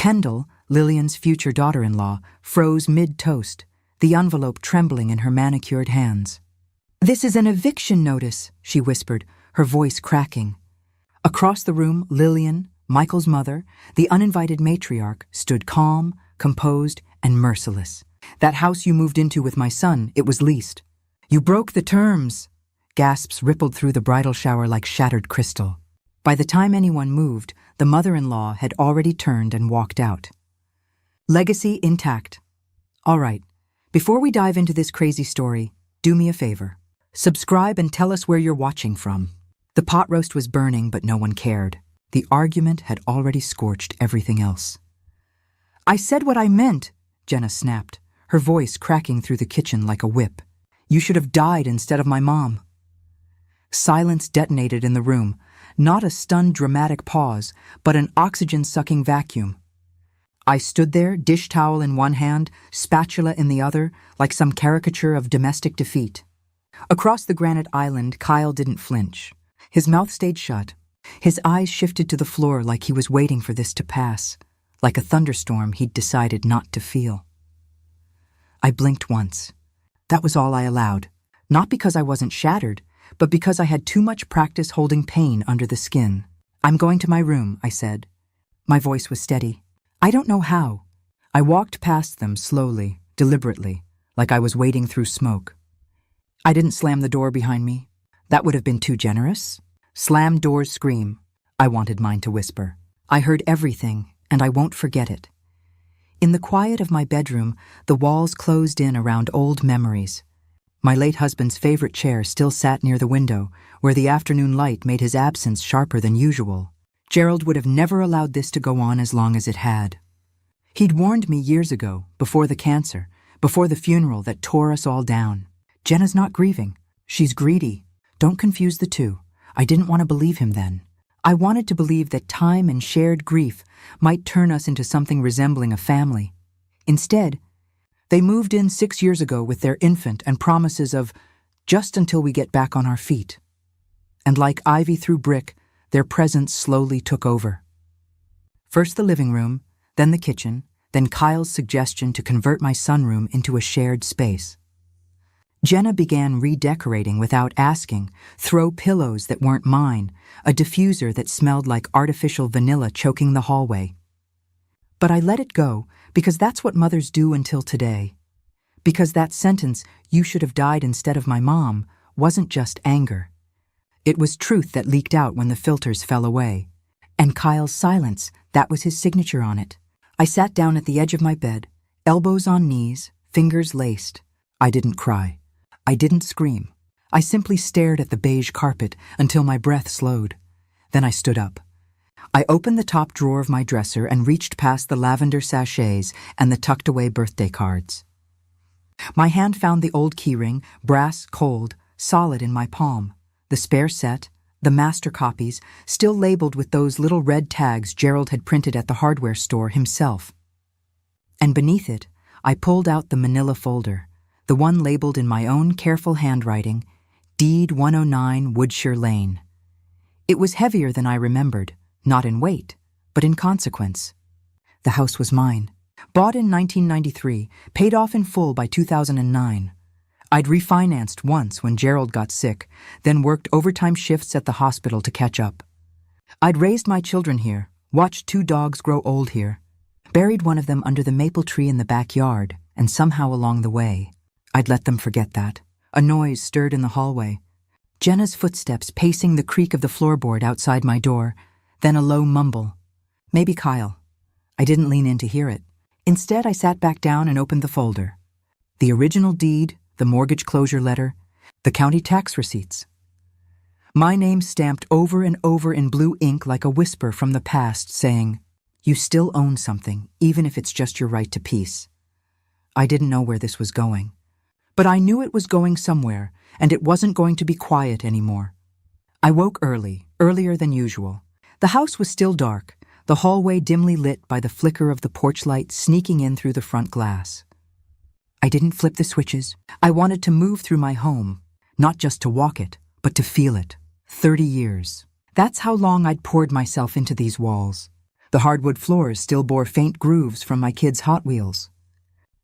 Kendall, Lillian's future daughter-in-law, froze mid-toast, the envelope trembling in her manicured hands. "This is an eviction notice," she whispered, her voice cracking. Across the room, Lillian, Michael's mother, the uninvited matriarch, stood calm, composed, and merciless. "That house you moved into with my son, it was leased." "You broke the terms!" Gasps rippled through the bridal shower like shattered crystal. By the time anyone moved, the mother-in-law had already turned and walked out. Legacy intact. All right, before we dive into this crazy story, do me a favor. Subscribe and tell us where you're watching from. The pot roast was burning, but no one cared. The argument had already scorched everything else. "I said what I meant," Jenna snapped, her voice cracking through the kitchen like a whip. "You should have died instead of my mom." Silence detonated in the room, not a stunned dramatic pause, but an oxygen-sucking vacuum. I stood there, dish towel in one hand, spatula in the other, like some caricature of domestic defeat. Across the granite island, Kyle didn't flinch. His mouth stayed shut. His eyes shifted to the floor like he was waiting for this to pass, like a thunderstorm he'd decided not to feel. I blinked once. That was all I allowed. Not because I wasn't shattered, but because I had too much practice holding pain under the skin. "I'm going to my room," I said. My voice was steady. "I don't know how." I walked past them slowly, deliberately, like I was wading through smoke. I didn't slam the door behind me. That would have been too generous. Slam doors scream. I wanted mine to whisper. I heard everything, and I won't forget it. In the quiet of my bedroom, the walls closed in around old memories. My late husband's favorite chair still sat near the window, where the afternoon light made his absence sharper than usual. Gerald would have never allowed this to go on as long as it had. He'd warned me years ago, before the cancer, before the funeral that tore us all down. "Jenna's not grieving. She's greedy. Don't confuse the two." I didn't want to believe him then. I wanted to believe that time and shared grief might turn us into something resembling a family. Instead, they moved in 6 years ago with their infant and promises of just until we get back on our feet. And like ivy through brick, their presence slowly took over. First the living room, then the kitchen, then Kyle's suggestion to convert my sunroom into a shared space. Jenna began redecorating without asking, throw pillows that weren't mine, a diffuser that smelled like artificial vanilla choking the hallway. But I let it go because that's what mothers do until today. Because that sentence, "You should have died instead of my mom," wasn't just anger. It was truth that leaked out when the filters fell away. And Kyle's silence, that was his signature on it. I sat down at the edge of my bed, elbows on knees, fingers laced. I didn't cry. I didn't scream. I simply stared at the beige carpet until my breath slowed. Then I stood up. I opened the top drawer of my dresser and reached past the lavender sachets and the tucked-away birthday cards. My hand found the old keyring, brass, cold, solid in my palm, the spare set, the master copies, still labeled with those little red tags Gerald had printed at the hardware store himself. And beneath it, I pulled out the manila folder, the one labeled in my own careful handwriting, Deed 109 Woodshire Lane. It was heavier than I remembered, not in weight, but in consequence. The house was mine. Bought in 1993, paid off in full by 2009. I'd refinanced once when Gerald got sick, then worked overtime shifts at the hospital to catch up. I'd raised my children here, watched 2 dogs grow old here, buried one of them under the maple tree in the backyard, and somehow along the way, I'd let them forget that. A noise stirred in the hallway. Jenna's footsteps pacing the creak of the floorboard outside my door, then a low mumble. Maybe Kyle. I didn't lean in to hear it. Instead, I sat back down and opened the folder. The original deed, the mortgage closure letter, the county tax receipts. My name stamped over and over in blue ink like a whisper from the past saying, "You still own something, even if it's just your right to peace." I didn't know where this was going. But I knew it was going somewhere, and it wasn't going to be quiet anymore. I woke early, earlier than usual. The house was still dark, the hallway dimly lit by the flicker of the porch light sneaking in through the front glass. I didn't flip the switches. I wanted to move through my home, not just to walk it, but to feel it. 30 years. That's how long I'd poured myself into these walls. The hardwood floors still bore faint grooves from my kids' Hot Wheels.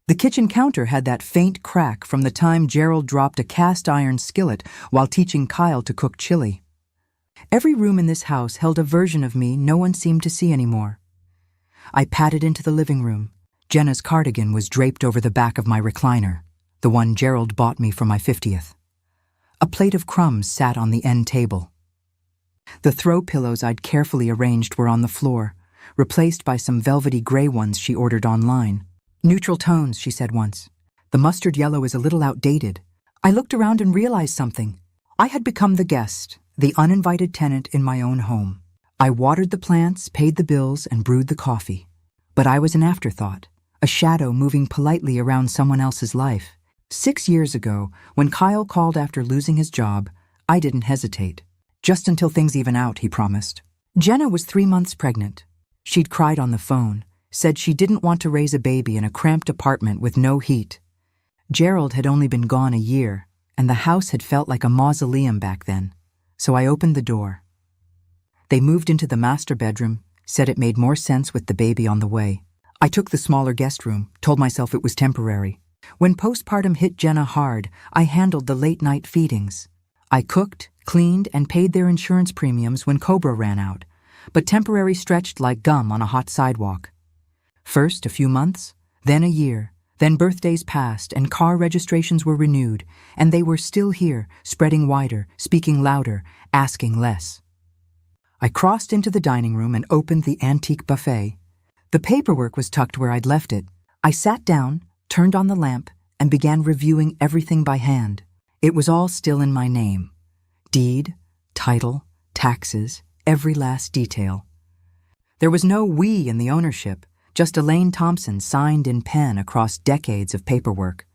The kitchen counter had that faint crack from the time Gerald dropped a cast-iron skillet while teaching Kyle to cook chili. Every room in this house held a version of me no one seemed to see anymore. I padded into the living room. Jenna's cardigan was draped over the back of my recliner, the one Gerald bought me for my 50th. A plate of crumbs sat on the end table. The throw pillows I'd carefully arranged were on the floor, replaced by some velvety gray ones she ordered online. "Neutral tones," she said once. "The mustard yellow is a little outdated." I looked around and realized something. I had become the guest, the uninvited tenant in my own home. I watered the plants, paid the bills, and brewed the coffee. But I was an afterthought, a shadow moving politely around someone else's life. 6 years ago, when Kyle called after losing his job, I didn't hesitate. "Just until things even out," he promised. Jenna was 3 months pregnant. She'd cried on the phone, said she didn't want to raise a baby in a cramped apartment with no heat. Gerald had only been gone a year, and the house had felt like a mausoleum back then, so I opened the door. They moved into the master bedroom, said it made more sense with the baby on the way. I took the smaller guest room, told myself it was temporary. When postpartum hit Jenna hard, I handled the late-night feedings. I cooked, cleaned, and paid their insurance premiums when Cobra ran out, but temporary stretched like gum on a hot sidewalk. First a few months, then a year, then birthdays passed and car registrations were renewed, and they were still here, spreading wider, speaking louder, asking less. I crossed into the dining room and opened the antique buffet. The paperwork was tucked where I'd left it. I sat down, turned on the lamp, and began reviewing everything by hand. It was all still in my name. Deed, title, taxes, every last detail. There was no "we" in the ownership, just Elaine Thompson signed in pen across decades of paperwork.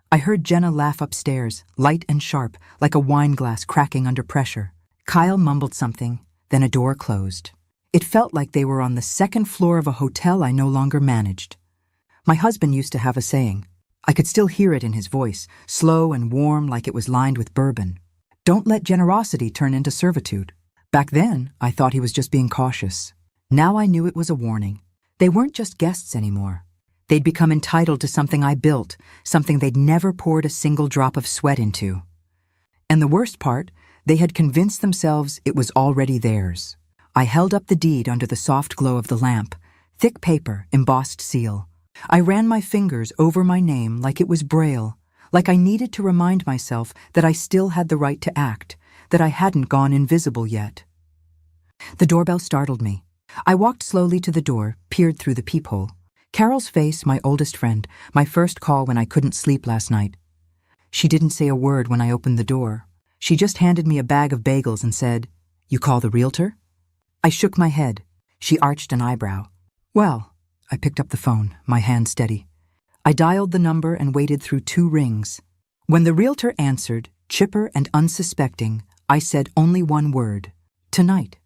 I heard Jenna laugh upstairs, light and sharp, like a wine glass cracking under pressure. Kyle mumbled something, then a door closed. It felt like they were on the second floor of a hotel I no longer managed. My husband used to have a saying. I could still hear it in his voice, slow and warm like it was lined with bourbon. "Don't let generosity turn into servitude." Back then, I thought he was just being cautious. Now I knew it was a warning. They weren't just guests anymore. They'd become entitled to something I built, something they'd never poured a single drop of sweat into. And the worst part, they had convinced themselves it was already theirs. I held up the deed under the soft glow of the lamp, thick paper, embossed seal. I ran my fingers over my name like it was Braille, like I needed to remind myself that I still had the right to act, that I hadn't gone invisible yet. The doorbell startled me. I walked slowly to the door, peered through the peephole. Carol's face, my oldest friend, my first call when I couldn't sleep last night. She didn't say a word when I opened the door. She just handed me a bag of bagels and said, "You call the realtor?" I shook my head. She arched an eyebrow. "Well," I picked up the phone, my hand steady. I dialed the number and waited through 2 rings. When the realtor answered, chipper and unsuspecting, I said only one word: "Tonight."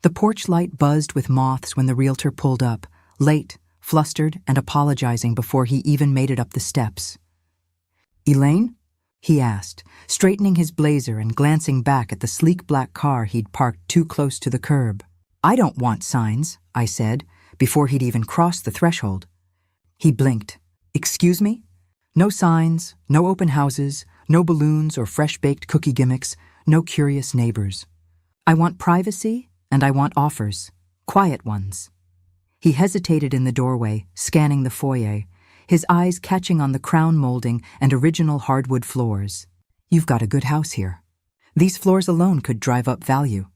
The porch light buzzed with moths when the realtor pulled up, late, flustered, and apologizing before he even made it up the steps. "Elaine?" he asked, straightening his blazer and glancing back at the sleek black car he'd parked too close to the curb. "I don't want signs," I said, before he'd even crossed the threshold. He blinked. "Excuse me? No signs, no open houses, no balloons or fresh-baked cookie gimmicks, no curious neighbors. I want privacy, and I want offers. Quiet ones." He hesitated in the doorway, scanning the foyer, his eyes catching on the crown molding and original hardwood floors. "You've got a good house here. These floors alone could drive up value."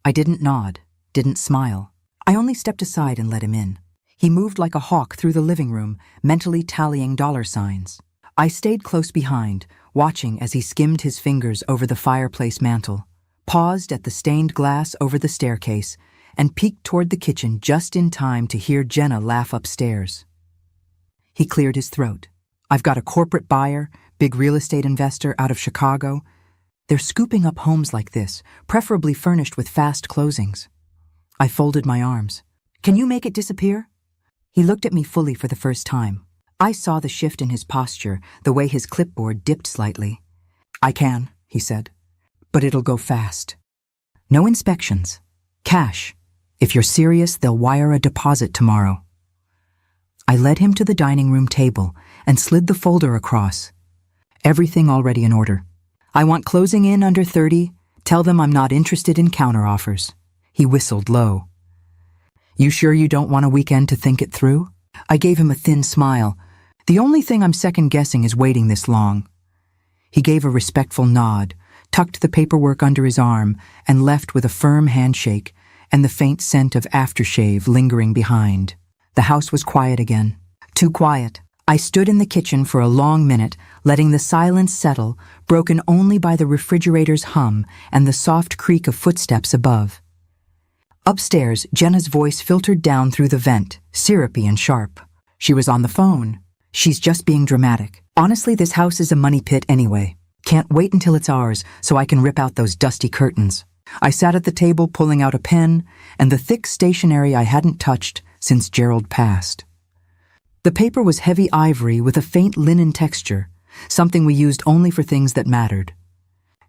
I didn't nod, didn't smile. I only stepped aside and let him in. He moved like a hawk through the living room, mentally tallying dollar signs. I stayed close behind, watching as he skimmed his fingers over the fireplace mantel, paused at the stained glass over the staircase, and peeked toward the kitchen just in time to hear Jenna laugh upstairs. He cleared his throat. "I've got a corporate buyer, big real estate investor out of Chicago. They're scooping up homes like this, preferably furnished with fast closings." I folded my arms. "Can you make it disappear?" He looked at me fully for the first time. I saw the shift in his posture, the way his clipboard dipped slightly. "I can," he said, "but it'll go fast. No inspections. Cash. If you're serious, they'll wire a deposit tomorrow. I led him to the dining room table and slid the folder across. Everything already in order. I want closing in under 30. Tell them I'm not interested in counteroffers. He whistled low. You sure you don't want a weekend to think it through? I gave him a thin smile. The only thing I'm second-guessing is waiting this long. He gave a respectful nod, tucked the paperwork under his arm, and left with a firm handshake and the faint scent of aftershave lingering behind. The house was quiet again. Too quiet. I stood in the kitchen for a long minute, letting the silence settle, broken only by the refrigerator's hum and the soft creak of footsteps above. Upstairs, Jenna's voice filtered down through the vent, syrupy and sharp. She was on the phone. She's just being dramatic. Honestly, this house is a money pit anyway. Can't wait until it's ours so I can rip out those dusty curtains. I sat at the table pulling out a pen and the thick stationery I hadn't touched since Gerald passed. The paper was heavy ivory with a faint linen texture, something we used only for things that mattered.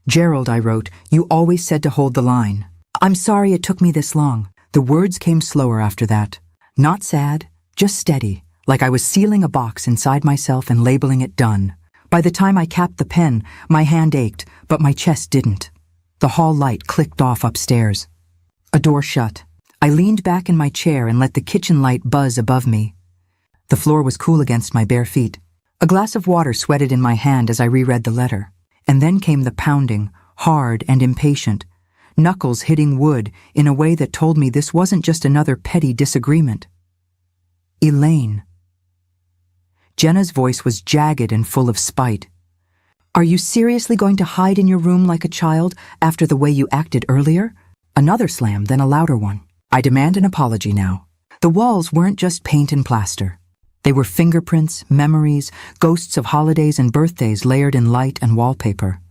Gerald, I wrote, you always said to hold the line. I'm sorry it took me this long. The words came slower after that. Not sad, just steady, like I was sealing a box inside myself and labeling it done. By the time I capped the pen, my hand ached, but my chest didn't. The hall light clicked off upstairs. A door shut. I leaned back in my chair and let the kitchen light buzz above me. The floor was cool against my bare feet. A glass of water sweated in my hand as I reread the letter. And then came the pounding, hard and impatient, knuckles hitting wood in a way that told me this wasn't just another petty disagreement. Elaine. Jenna's voice was jagged and full of spite. Are you seriously going to hide in your room like a child after the way you acted earlier? Another slam, then a louder one. I demand an apology now. The walls weren't just paint and plaster. They were fingerprints, memories, ghosts of holidays and birthdays layered in light and wallpaper.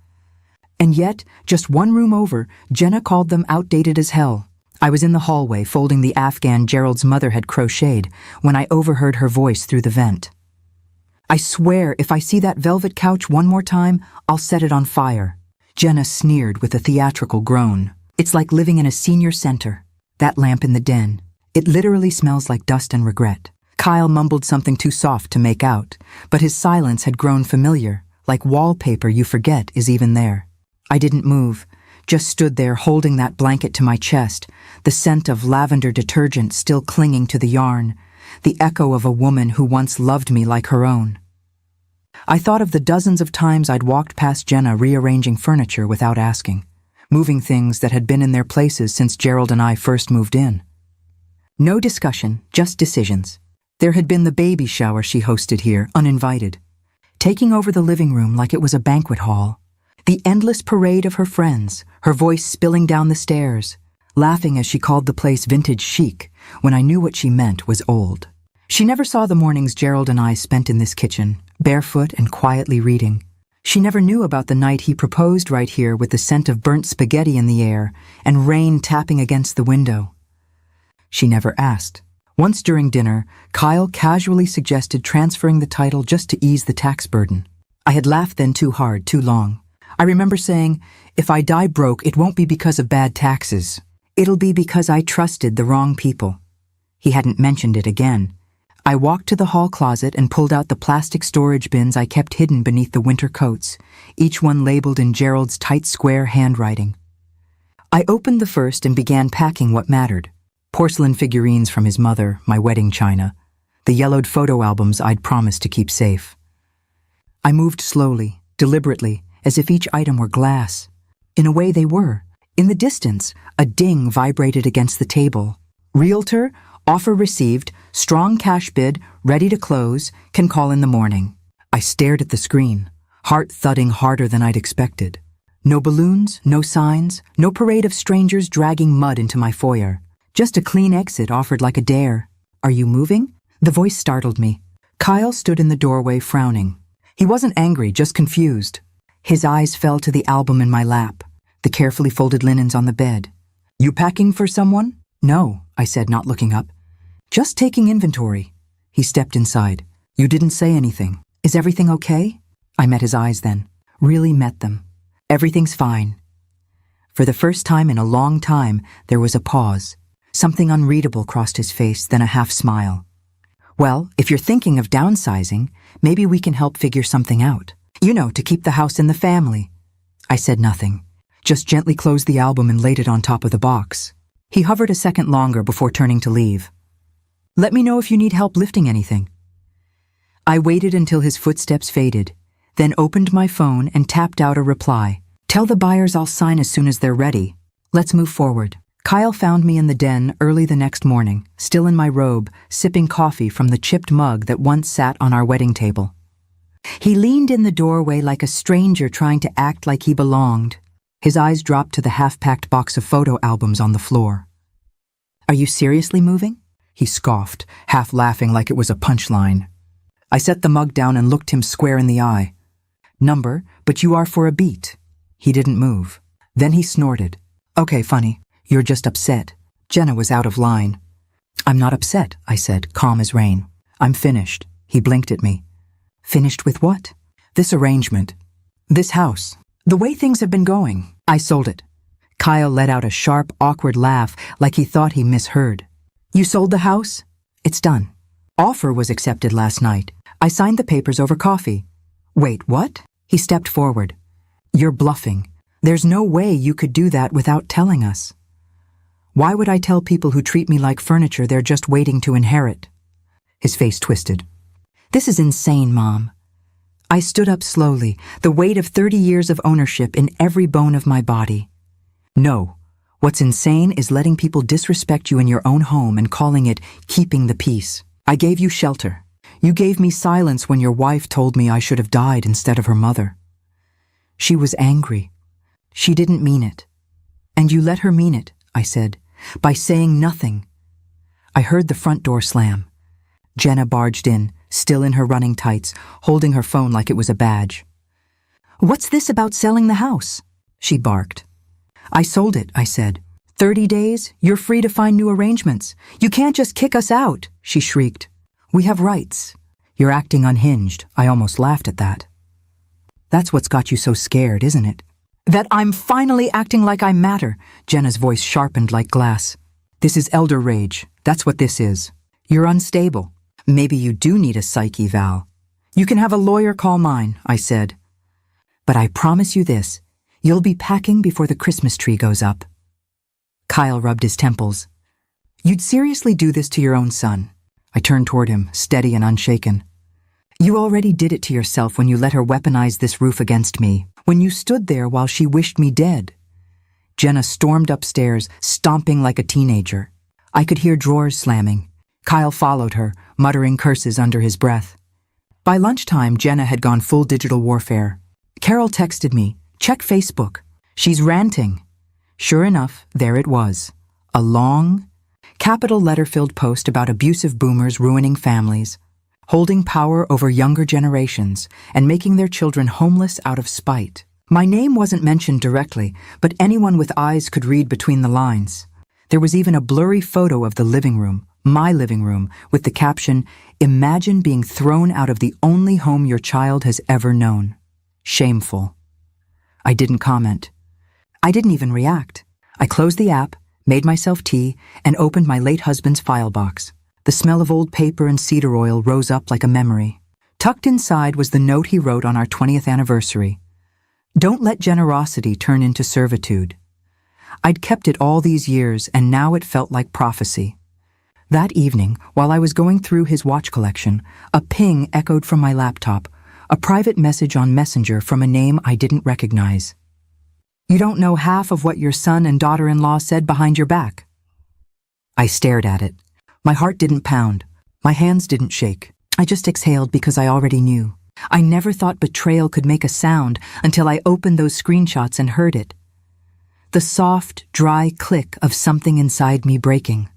And yet, just one room over, Jenna called them outdated as hell. I was in the hallway folding the Afghan Gerald's mother had crocheted when I overheard her voice through the vent. I swear if I see that velvet couch one more time, I'll set it on fire. Jenna sneered with a theatrical groan. It's like living in a senior center. That lamp in the den. It literally smells like dust and regret. Kyle mumbled something too soft to make out, but his silence had grown familiar, like wallpaper you forget is even there. I didn't move, just stood there holding that blanket to my chest, the scent of lavender detergent still clinging to the yarn, the echo of a woman who once loved me like her own. I thought of the dozens of times I'd walked past Jenna rearranging furniture without asking, moving things that had been in their places since Gerald and I first moved in. No discussion, just decisions. There had been the baby shower she hosted here, uninvited, taking over the living room like it was a banquet hall. The endless parade of her friends, her voice spilling down the stairs, laughing as she called the place vintage chic, when I knew what she meant was old. She never saw the mornings Gerald and I spent in this kitchen, barefoot and quietly reading. She never knew about the night he proposed right here with the scent of burnt spaghetti in the air and rain tapping against the window. She never asked. Once during dinner, Kyle casually suggested transferring the title just to ease the tax burden. I had laughed then too hard, too long. I remember saying, if I die broke, it won't be because of bad taxes. It'll be because I trusted the wrong people. He hadn't mentioned it again. I walked to the hall closet and pulled out the plastic storage bins I kept hidden beneath the winter coats, each one labeled in Gerald's tight square handwriting. I opened the first and began packing what mattered. Porcelain figurines from his mother, my wedding china, the yellowed photo albums I'd promised to keep safe. I moved slowly, deliberately, as if each item were glass. In a way they were. In the distance, a ding vibrated against the table. Realtor, offer received, strong cash bid, ready to close, can call in the morning. I stared at the screen, heart thudding harder than I'd expected. No balloons, no signs, no parade of strangers dragging mud into my foyer. Just a clean exit offered like a dare. Are you moving? The voice startled me. Kyle stood in the doorway frowning. He wasn't angry, just confused. His eyes fell to the album in my lap, the carefully folded linens on the bed. You packing for someone? No, I said, not looking up. Just taking inventory. He stepped inside. You didn't say anything. Is everything okay? I met his eyes then. Really met them. Everything's fine. For the first time in a long time, there was a pause. Something unreadable crossed his face, then a half-smile. Well, if you're thinking of downsizing, maybe we can help figure something out. You know, to keep the house in the family. I said nothing, just gently closed the album and laid it on top of the box. He hovered a second longer before turning to leave. Let me know if you need help lifting anything. I waited until his footsteps faded, then opened my phone and tapped out a reply. Tell the buyers I'll sign as soon as they're ready. Let's move forward. Kyle found me in the den early the next morning, still in my robe, sipping coffee from the chipped mug that once sat on our wedding table. He leaned in the doorway like a stranger trying to act like he belonged. His eyes dropped to the half-packed box of photo albums on the floor. Are you seriously moving? He scoffed, half laughing like it was a punchline. I set the mug down and looked him square in the eye. Number, but you are for a beat. He didn't move. Then he snorted. Okay, funny. You're just upset. Jenna was out of line. I'm not upset, I said, calm as rain. I'm finished. He blinked at me. Finished with what? This arrangement. This house. The way things have been going. I sold it. Kyle let out a sharp, awkward laugh like he thought he misheard. You sold the house? It's done. Offer was accepted last night. I signed the papers over coffee. Wait, what? He stepped forward. You're bluffing. There's no way you could do that without telling us. Why would I tell people who treat me like furniture they're just waiting to inherit? His face twisted. This is insane, Mom. I stood up slowly, the weight of 30 years of ownership in every bone of my body. No, what's insane is letting people disrespect you in your own home and calling it keeping the peace. I gave you shelter. You gave me silence when your wife told me I should have died instead of her mother. She was angry. She didn't mean it. And you let her mean it, I said, by saying nothing. I heard the front door slam. Jenna barged in, still in her running tights, holding her phone like it was a badge. What's this about selling the house? She barked. I sold it, I said. 30 days, you're free to find new arrangements. You can't just kick us out, she shrieked. We have rights. You're acting unhinged. I almost laughed at that. That's what's got you so scared, isn't it? That I'm finally acting like I matter, Jenna's voice sharpened like glass. This is elder rage. That's what this is. You're unstable. Maybe you do need a psych eval. You can have a lawyer call mine, I said. But I promise you this, you'll be packing before the Christmas tree goes up. Kyle rubbed his temples. You'd seriously do this to your own son? I turned toward him, steady and unshaken. You already did it to yourself when you let her weaponize this roof against me, when you stood there while she wished me dead. Jenna stormed upstairs, stomping like a teenager. I could hear drawers slamming. Kyle followed her, muttering curses under his breath. By lunchtime, Jenna had gone full digital warfare. Carol texted me, check Facebook. She's ranting. Sure enough, there it was. A long, capital letter-filled post about abusive boomers ruining families, holding power over younger generations, and making their children homeless out of spite. My name wasn't mentioned directly, but anyone with eyes could read between the lines. There was even a blurry photo of the living room, my living room, with the caption, Imagine being thrown out of the only home your child has ever known. Shameful. I didn't comment. I didn't even react. I closed the app, made myself tea, and opened my late husband's file box. The smell of old paper and cedar oil rose up like a memory. Tucked inside was the note he wrote on our 20th anniversary. Don't let generosity turn into servitude. I'd kept it all these years, and now it felt like prophecy. That evening, while I was going through his watch collection, a ping echoed from my laptop, a private message on Messenger from a name I didn't recognize. You don't know half of what your son and daughter-in-law said behind your back. I stared at it. My heart didn't pound. My hands didn't shake. I just exhaled because I already knew. I never thought betrayal could make a sound until I opened those screenshots and heard it. The soft, dry click of something inside me breaking.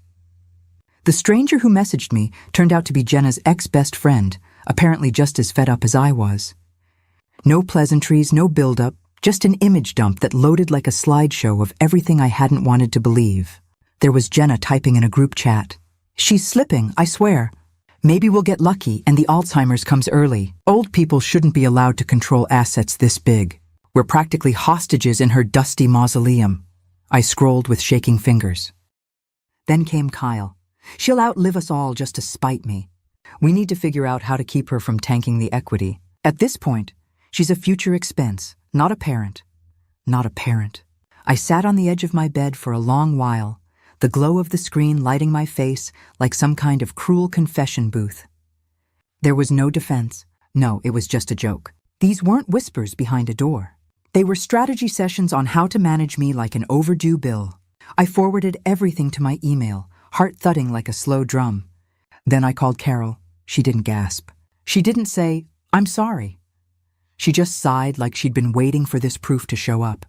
The stranger who messaged me turned out to be Jenna's ex-best friend, apparently just as fed up as I was. No pleasantries, no build-up, just an image dump that loaded like a slideshow of everything I hadn't wanted to believe. There was Jenna typing in a group chat. She's slipping, I swear. Maybe we'll get lucky and the Alzheimer's comes early. Old people shouldn't be allowed to control assets this big. We're practically hostages in her dusty mausoleum. I scrolled with shaking fingers. Then came Kyle. She'll outlive us all just to spite me. We need to figure out how to keep her from tanking the equity. At this point, she's a future expense, not a parent. Not a parent. I sat on the edge of my bed for a long while, the glow of the screen lighting my face like some kind of cruel confession booth. There was no defense. No, it was just a joke. These weren't whispers behind a door. They were strategy sessions on how to manage me like an overdue bill. I forwarded everything to my email, heart thudding like a slow drum. Then I called Carol. She didn't gasp. She didn't say, "I'm sorry." She just sighed like she'd been waiting for this proof to show up.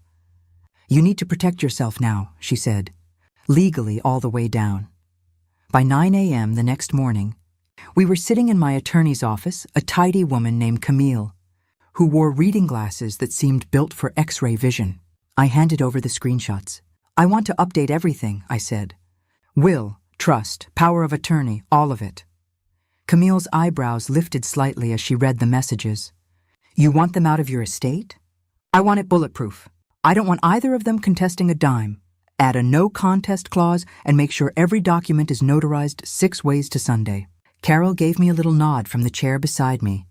"You need to protect yourself now," she said, legally all the way down. By 9 a.m. the next morning, we were sitting in my attorney's office, a tidy woman named Camille, who wore reading glasses that seemed built for X-ray vision. I handed over the screenshots. "I want to update everything," I said. "Will, trust, power of attorney, all of it." Camille's eyebrows lifted slightly as she read the messages. "You want them out of your estate? I want it bulletproof. I don't want either of them contesting a dime. Add a no contest clause and make sure every document is notarized 6 ways to Sunday." Carol gave me a little nod from the chair beside me.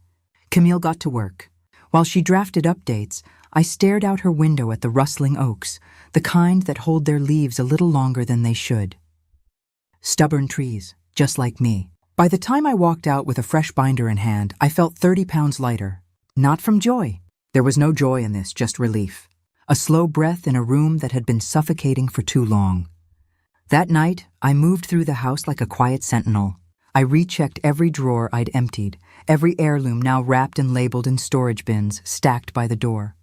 Camille got to work. While she drafted updates, I stared out her window at the rustling oaks, the kind that hold their leaves a little longer than they should. Stubborn trees, just like me. By the time I walked out with a fresh binder in hand, I felt 30 pounds lighter. Not from joy. There was no joy in this, just relief. A slow breath in a room that had been suffocating for too long. That night, I moved through the house like a quiet sentinel. I rechecked every drawer I'd emptied, every heirloom now wrapped and labeled in storage bins stacked by the door.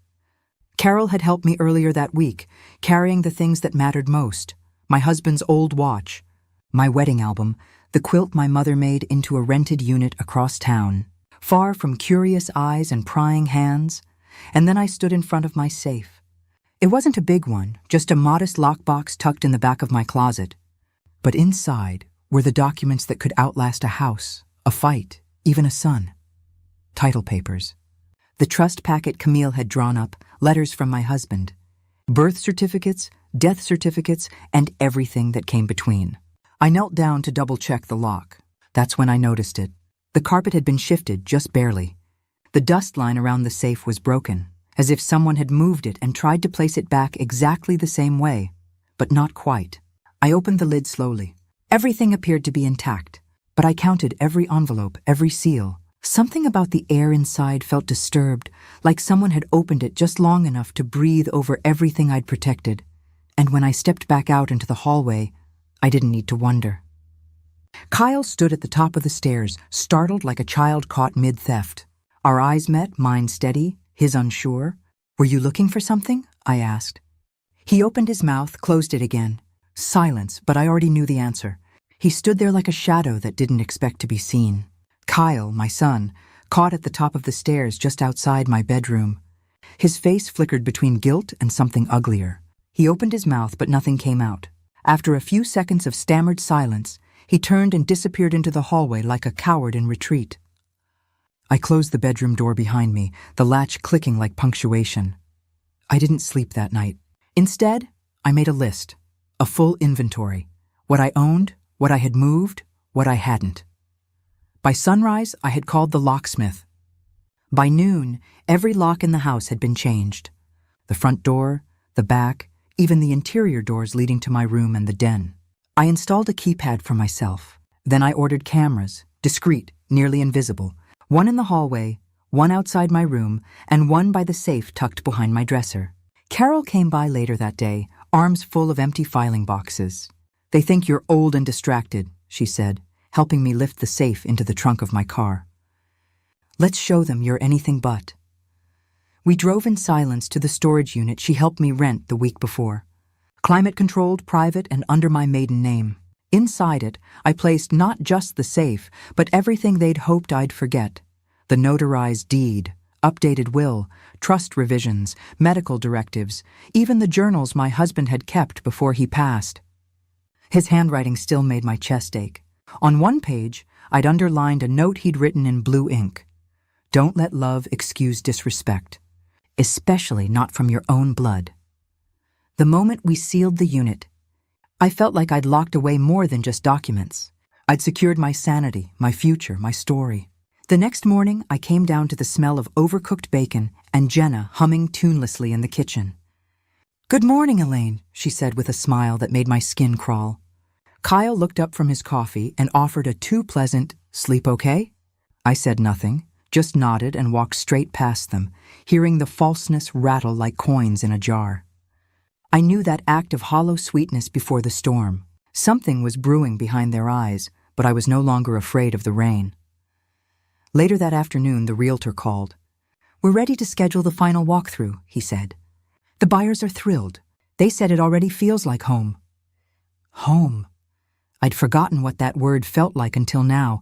Carol had helped me earlier that week, carrying the things that mattered most. My husband's old watch, my wedding album, the quilt my mother made into a rented unit across town, far from curious eyes and prying hands. And then I stood in front of my safe. It wasn't a big one, just a modest lockbox tucked in the back of my closet. But inside were the documents that could outlast a house, a fight, even a son. Title papers. The trust packet Camille had drawn up, letters from my husband. Birth certificates, death certificates, and everything that came between. I knelt down to double-check the lock. That's when I noticed it. The carpet had been shifted, just barely. The dust line around the safe was broken, as if someone had moved it and tried to place it back exactly the same way, but not quite. I opened the lid slowly. Everything appeared to be intact, but I counted every envelope, every seal. Something about the air inside felt disturbed, like someone had opened it just long enough to breathe over everything I'd protected. And when I stepped back out into the hallway, I didn't need to wonder. Kyle stood at the top of the stairs, startled like a child caught mid-theft. Our eyes met, mine steady, his unsure. "Were you looking for something?" I asked. He opened his mouth, closed it again. Silence, but I already knew the answer. He stood there like a shadow that didn't expect to be seen. Kyle, my son, caught at the top of the stairs just outside my bedroom. His face flickered between guilt and something uglier. He opened his mouth, but nothing came out. After a few seconds of stammered silence, he turned and disappeared into the hallway like a coward in retreat. I closed the bedroom door behind me, the latch clicking like punctuation. I didn't sleep that night. Instead, I made a list, a full inventory. What I owned, what I had moved, what I hadn't. By sunrise, I had called the locksmith. By noon, every lock in the house had been changed. The front door, the back, even the interior doors leading to my room and the den. I installed a keypad for myself. Then I ordered cameras, discreet, nearly invisible. One in the hallway, one outside my room, and one by the safe tucked behind my dresser. Carol came by later that day, arms full of empty filing boxes. "They think you're old and distracted," she said, helping me lift the safe into the trunk of my car. "Let's show them you're anything but." We drove in silence to the storage unit she helped me rent the week before. Climate-controlled, private, and under my maiden name. Inside it, I placed not just the safe, but everything they'd hoped I'd forget. The notarized deed, updated will, trust revisions, medical directives, even the journals my husband had kept before he passed. His handwriting still made my chest ache. On one page, I'd underlined a note he'd written in blue ink. "Don't let love excuse disrespect, especially not from your own blood." The moment we sealed the unit, I felt like I'd locked away more than just documents. I'd secured my sanity, my future, my story. The next morning, I came down to the smell of overcooked bacon and Jenna humming tunelessly in the kitchen. "Good morning, Elaine," she said with a smile that made my skin crawl. Kyle looked up from his coffee and offered a too pleasant, "Sleep okay?" I said nothing, just nodded and walked straight past them, hearing the falseness rattle like coins in a jar. I knew that act of hollow sweetness before the storm. Something was brewing behind their eyes, but I was no longer afraid of the rain. Later that afternoon, the realtor called. "We're ready to schedule the final walkthrough," he said. "The buyers are thrilled. They said it already feels like home." Home. I'd forgotten what that word felt like until now,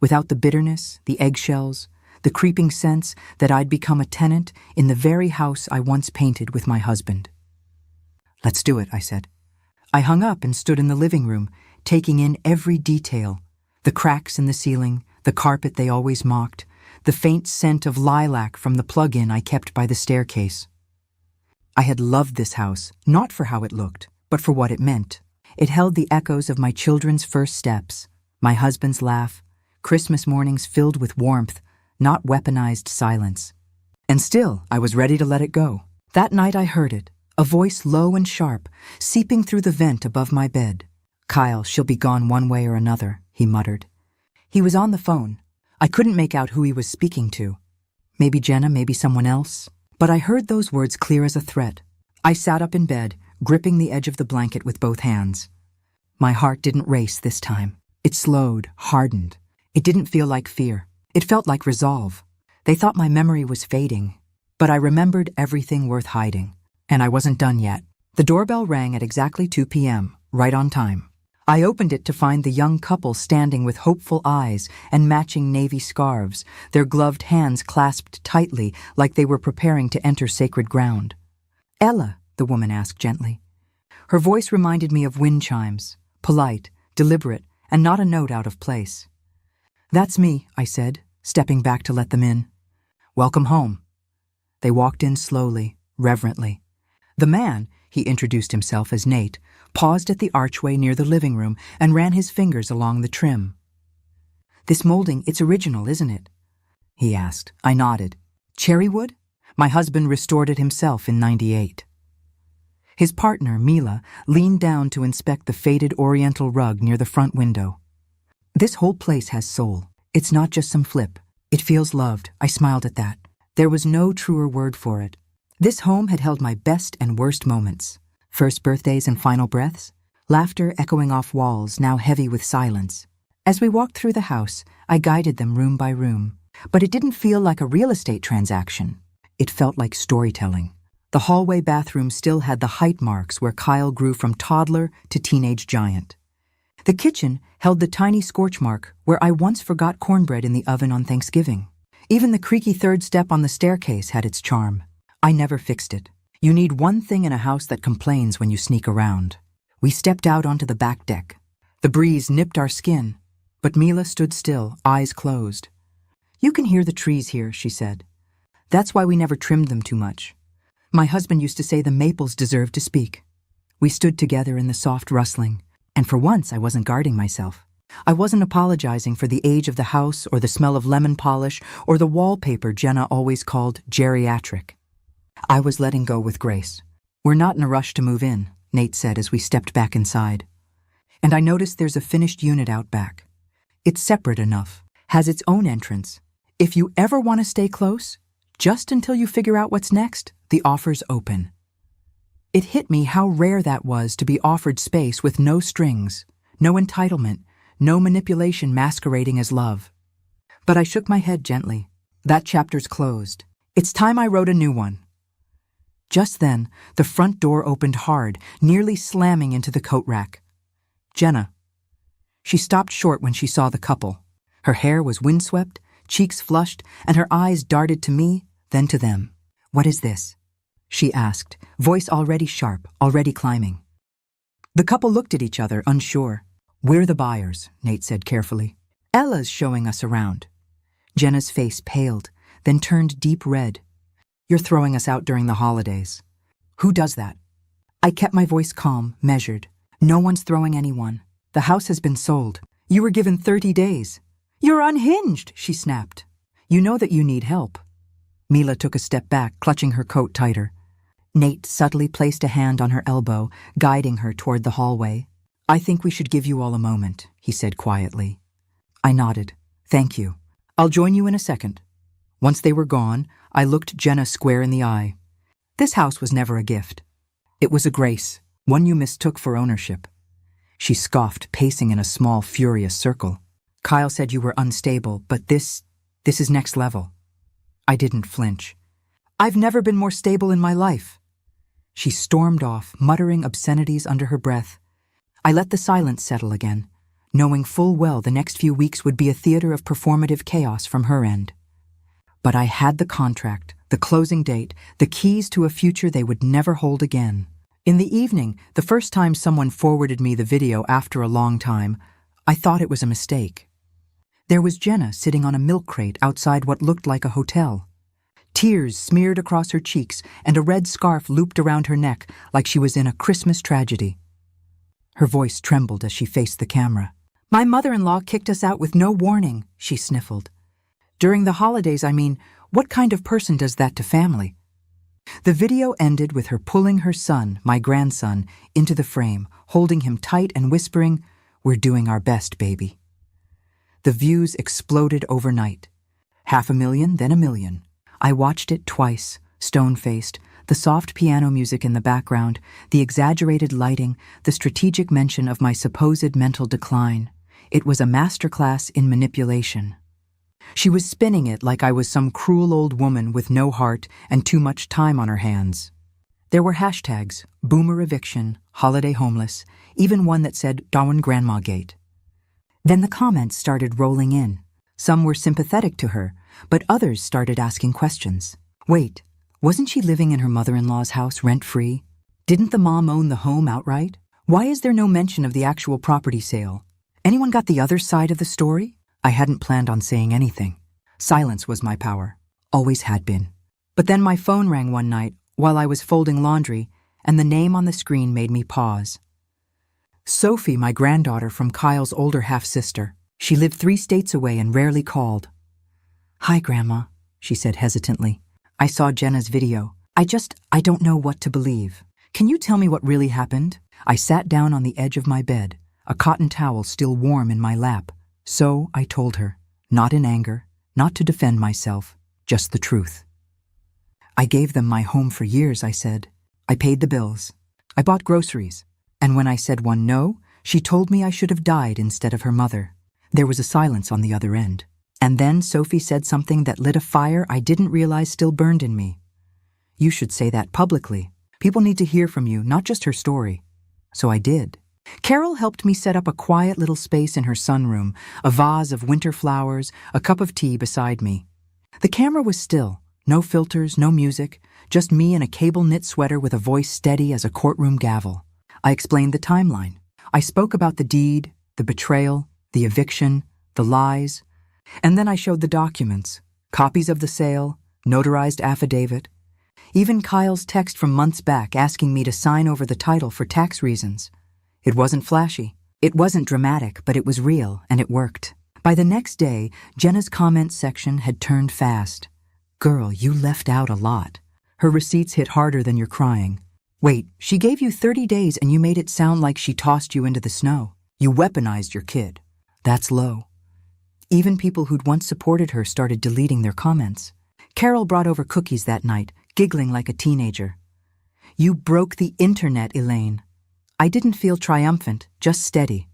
without the bitterness, the eggshells, the creeping sense that I'd become a tenant in the very house I once painted with my husband. "Let's do it," I said. I hung up and stood in the living room, taking in every detail, the cracks in the ceiling, the carpet they always mocked, the faint scent of lilac from the plug-in I kept by the staircase. I had loved this house, not for how it looked, but for what it meant. It held the echoes of my children's first steps, my husband's laugh, Christmas mornings filled with warmth, not weaponized silence. And still, I was ready to let it go. That night I heard it, a voice low and sharp, seeping through the vent above my bed. "Kyle, she'll be gone one way or another," he muttered. He was on the phone. I couldn't make out who he was speaking to. Maybe Jenna, maybe someone else. But I heard those words clear as a threat. I sat up in bed, gripping the edge of the blanket with both hands. My heart didn't race this time. It slowed, hardened. It didn't feel like fear. It felt like resolve. They thought my memory was fading, but I remembered everything worth hiding. And I wasn't done yet. The doorbell rang at exactly 2 p.m., right on time. I opened it to find the young couple standing with hopeful eyes and matching navy scarves, their gloved hands clasped tightly like they were preparing to enter sacred ground. "Ella," the woman asked gently. Her voice reminded me of wind chimes, polite, deliberate, and not a note out of place. "That's me," I said, stepping back to let them in. "Welcome home." They walked in slowly, reverently. The man, he introduced himself as Nate, paused at the archway near the living room and ran his fingers along the trim. "This molding, it's original, isn't it?" he asked. I nodded. "Cherry wood? My husband restored it himself in '98. His partner, Mila, leaned down to inspect the faded oriental rug near the front window. "This whole place has soul. It's not just some flip. It feels loved." I smiled at that. There was no truer word for it. This home had held my best and worst moments. First birthdays and final breaths, laughter echoing off walls now heavy with silence. As we walked through the house, I guided them room by room. But it didn't feel like a real estate transaction. It felt like storytelling. The hallway bathroom still had the height marks where Kyle grew from toddler to teenage giant. The kitchen held the tiny scorch mark where I once forgot cornbread in the oven on Thanksgiving. Even the creaky third step on the staircase had its charm. I never fixed it. You need one thing in a house that complains when you sneak around. We stepped out onto the back deck. The breeze nipped our skin, but Mila stood still, eyes closed. "You can hear the trees here," she said. "That's why we never trimmed them too much. My husband used to say the maples deserved to speak." We stood together in the soft rustling, and for once I wasn't guarding myself. I wasn't apologizing for the age of the house or the smell of lemon polish or the wallpaper Jenna always called geriatric. I was letting go with grace. "We're not in a rush to move in," Nate said as we stepped back inside. "And I noticed there's a finished unit out back. It's separate enough, has its own entrance. If you ever want to stay close, just until you figure out what's next, the offer's open." It hit me how rare that was to be offered space with no strings, no entitlement, no manipulation masquerading as love. But I shook my head gently. That chapter's closed. It's time I wrote a new one. Just then, the front door opened hard, nearly slamming into the coat rack. "Jenna." She stopped short when she saw the couple. Her hair was windswept, cheeks flushed, and her eyes darted to me, then to them. "What is this?" she asked, voice already sharp, already climbing. The couple looked at each other, unsure. "We're the buyers," Nate said carefully. "Ella's showing us around." Jenna's face paled, then turned deep red. "You're throwing us out during the holidays." "Who does that?" I kept my voice calm, measured. No one's throwing anyone. The house has been sold. You were given 30 days. You're unhinged, she snapped. You know that you need help. Mila took a step back, clutching her coat tighter. Nate subtly placed a hand on her elbow, guiding her toward the hallway. I think we should give you all a moment, he said quietly. I nodded. Thank you. I'll join you in a second. Once they were gone, I looked Jenna square in the eye. This house was never a gift. It was a grace, one you mistook for ownership. She scoffed, pacing in a small, furious circle. Kyle said you were unstable, but this is next level. I didn't flinch. I've never been more stable in my life. She stormed off, muttering obscenities under her breath. I let the silence settle again, knowing full well the next few weeks would be a theater of performative chaos from her end. But I had the contract, the closing date, the keys to a future they would never hold again. In the evening, the first time someone forwarded me the video after a long time, I thought it was a mistake. There was Jenna sitting on a milk crate outside what looked like a hotel. Tears smeared across her cheeks and a red scarf looped around her neck like she was in a Christmas tragedy. Her voice trembled as she faced the camera. My mother-in-law kicked us out with no warning, she sniffled. During the holidays, I mean, what kind of person does that to family? The video ended with her pulling her son, my grandson, into the frame, holding him tight and whispering, We're doing our best, baby. The views exploded overnight. 500,000, then 1 million. I watched it twice, stone-faced, the soft piano music in the background, the exaggerated lighting, the strategic mention of my supposed mental decline. It was a masterclass in manipulation. She was spinning it like I was some cruel old woman with no heart and too much time on her hands. There were hashtags, boomer eviction, holiday homeless, even one that said Darwin Grandma Gate. Then the comments started rolling in. Some were sympathetic to her, but others started asking questions. Wait, wasn't she living in her mother-in-law's house rent-free? Didn't the mom own the home outright? Why is there no mention of the actual property sale? Anyone got the other side of the story? I hadn't planned on saying anything. Silence was my power. Always had been. But then my phone rang one night while I was folding laundry, and the name on the screen made me pause. Sophie, my granddaughter from Kyle's older half-sister. She lived 3 states away and rarely called. Hi, Grandma, she said hesitantly. I saw Jenna's video. I don't know what to believe. Can you tell me what really happened? I sat down on the edge of my bed, a cotton towel still warm in my lap. So I told her, not in anger, not to defend myself, just the truth. I gave them my home for years, I said. I paid the bills. I bought groceries. And when I said one no, she told me I should have died instead of her mother. There was a silence on the other end. And then Sophie said something that lit a fire I didn't realize still burned in me. You should say that publicly. People need to hear from you, not just her story. So I did. Carol helped me set up a quiet little space in her sunroom, a vase of winter flowers, a cup of tea beside me. The camera was still, no filters, no music, just me in a cable-knit sweater with a voice steady as a courtroom gavel. I explained the timeline. I spoke about the deed, the betrayal, the eviction, the lies, and then I showed the documents, copies of the sale, notarized affidavit, even Kyle's text from months back asking me to sign over the title for tax reasons. It wasn't flashy. It wasn't dramatic, but it was real, and it worked. By the next day, Jenna's comments section had turned fast. Girl, you left out a lot. Her receipts hit harder than your crying. Wait, she gave you 30 days and you made it sound like she tossed you into the snow. You weaponized your kid. That's low. Even people who'd once supported her started deleting their comments. Carol brought over cookies that night, giggling like a teenager. You broke the internet, Elaine. I didn't feel triumphant, just steady.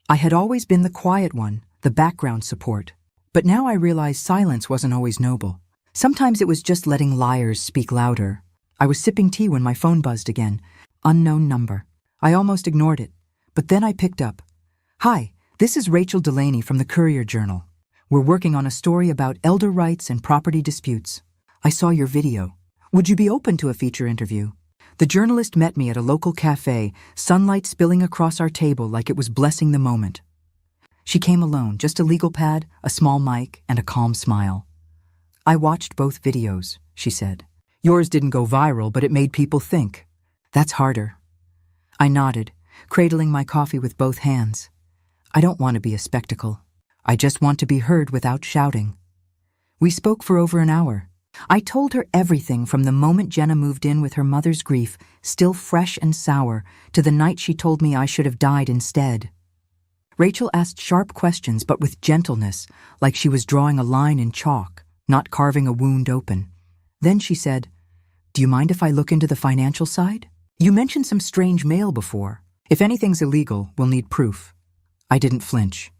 I had always been the quiet one, the background support. But now I realized silence wasn't always noble. Sometimes it was just letting liars speak louder. I was sipping tea when my phone buzzed again. Unknown number. I almost ignored it. But then I picked up. Hi, this is Rachel Delaney from the Courier-Journal. We're working on a story about elder rights and property disputes. I saw your video. Would you be open to a feature interview? The journalist met me at a local cafe, sunlight spilling across our table like it was blessing the moment. She came alone, just a legal pad, a small mic, and a calm smile. I watched both videos, she said. Yours didn't go viral, but it made people think. That's harder. I nodded. cradling my coffee with both hands. I don't want to be a spectacle. I just want to be heard without shouting. We spoke for over an hour. I told her everything from the moment Jenna moved in with her mother's grief, still fresh and sour, to the night she told me I should have died instead. Rachel asked sharp questions, but with gentleness, like she was drawing a line in chalk, not carving a wound open. Then she said, "Do you mind if I look into the financial side? You mentioned some strange mail before. If anything's illegal, we'll need proof." I didn't flinch.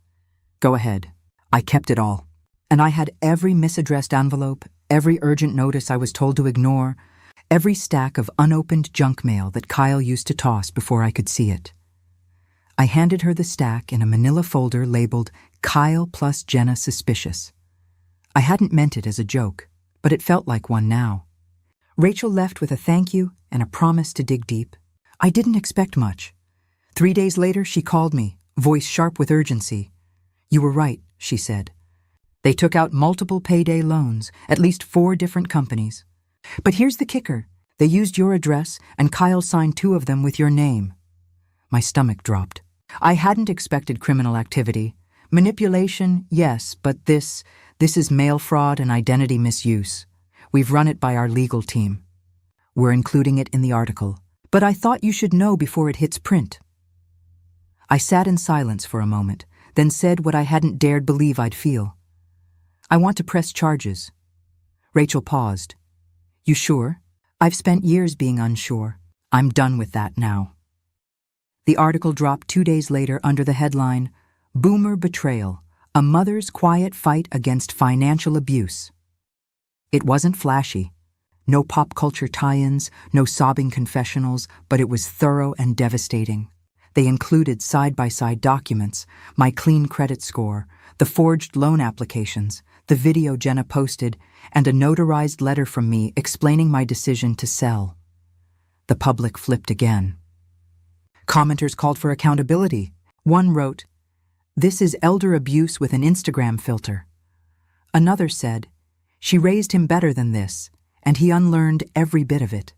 "Go ahead." I kept it all. And I had every misaddressed envelope, every urgent notice I was told to ignore, every stack of unopened junk mail that Kyle used to toss before I could see it. I handed her the stack in a manila folder labeled Kyle plus Jenna Suspicious. I hadn't meant it as a joke, but it felt like one now. Rachel left with a thank you and a promise to dig deep. I didn't expect much. 3 days later, she called me, voice sharp with urgency. "You were right," she said. "They took out multiple payday loans, at least 4 different companies. But here's the kicker. They used your address, and Kyle signed 2 of them with your name." My stomach dropped. I hadn't expected criminal activity. Manipulation, yes, but this is mail fraud and identity misuse. We've run it by our legal team. We're including it in the article. But I thought you should know before it hits print. I sat in silence for a moment, then said what I hadn't dared believe I'd feel. "I want to press charges." Rachel paused. "You sure?" "I've spent years being unsure. I'm done with that now." The article dropped 2 days later under the headline, "Boomer Betrayal, A Mother's Quiet Fight Against Financial Abuse." It wasn't flashy. No pop culture tie-ins, no sobbing confessionals, but it was thorough and devastating. They included side-by-side documents, my clean credit score, the forged loan applications, the video Jenna posted, and a notarized letter from me explaining my decision to sell. The public flipped again. Commenters called for accountability. One wrote, "This is elder abuse with an Instagram filter." Another said, "She raised him better than this, and he unlearned every bit of it."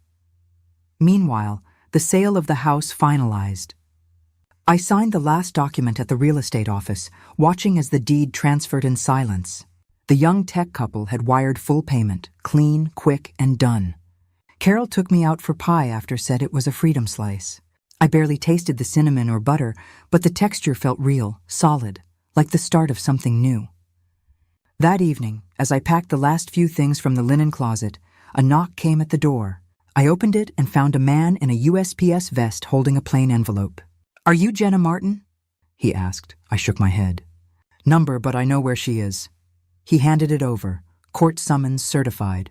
Meanwhile, the sale of the house finalized. I signed the last document at the real estate office, watching as the deed transferred in silence. The young tech couple had wired full payment, clean, quick, and done. Carol took me out for pie after said it was a freedom slice. I barely tasted the cinnamon or butter, but the texture felt real, solid, like the start of something new. That evening, as I packed the last few things from the linen closet, a knock came at the door. I opened it and found a man in a USPS vest holding a plain envelope. "Are you Jenna Martin?" he asked. I shook my head. "Number, but I know where she is." He handed it over, court summons certified.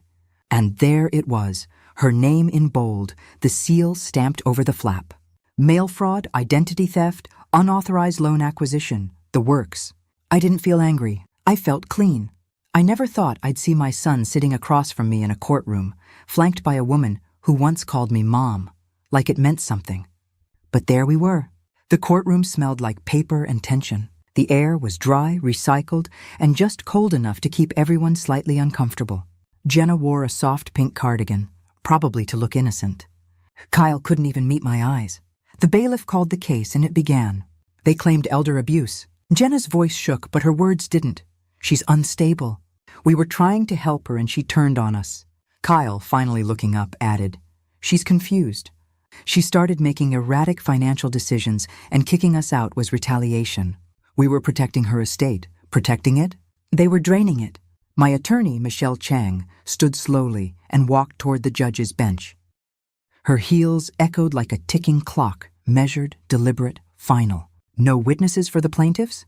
And there it was, her name in bold, the seal stamped over the flap. Mail fraud, identity theft, unauthorized loan acquisition, the works. I didn't feel angry. I felt clean. I never thought I'd see my son sitting across from me in a courtroom, flanked by a woman who once called me Mom, like it meant something. But there we were. The courtroom smelled like paper and tension. The air was dry, recycled, and just cold enough to keep everyone slightly uncomfortable. Jenna wore a soft pink cardigan, probably to look innocent. Kyle couldn't even meet my eyes. The bailiff called the case and it began. They claimed elder abuse. Jenna's voice shook, but her words didn't. "She's unstable. We were trying to help her and she turned on us." Kyle, finally looking up, added, "She's confused. She started making erratic financial decisions and kicking us out was retaliation. We were protecting her estate. Protecting it? They were draining it." My attorney, Michelle Chang, stood slowly and walked toward the judge's bench. Her heels echoed like a ticking clock, measured, deliberate, final. "No witnesses for the plaintiffs?"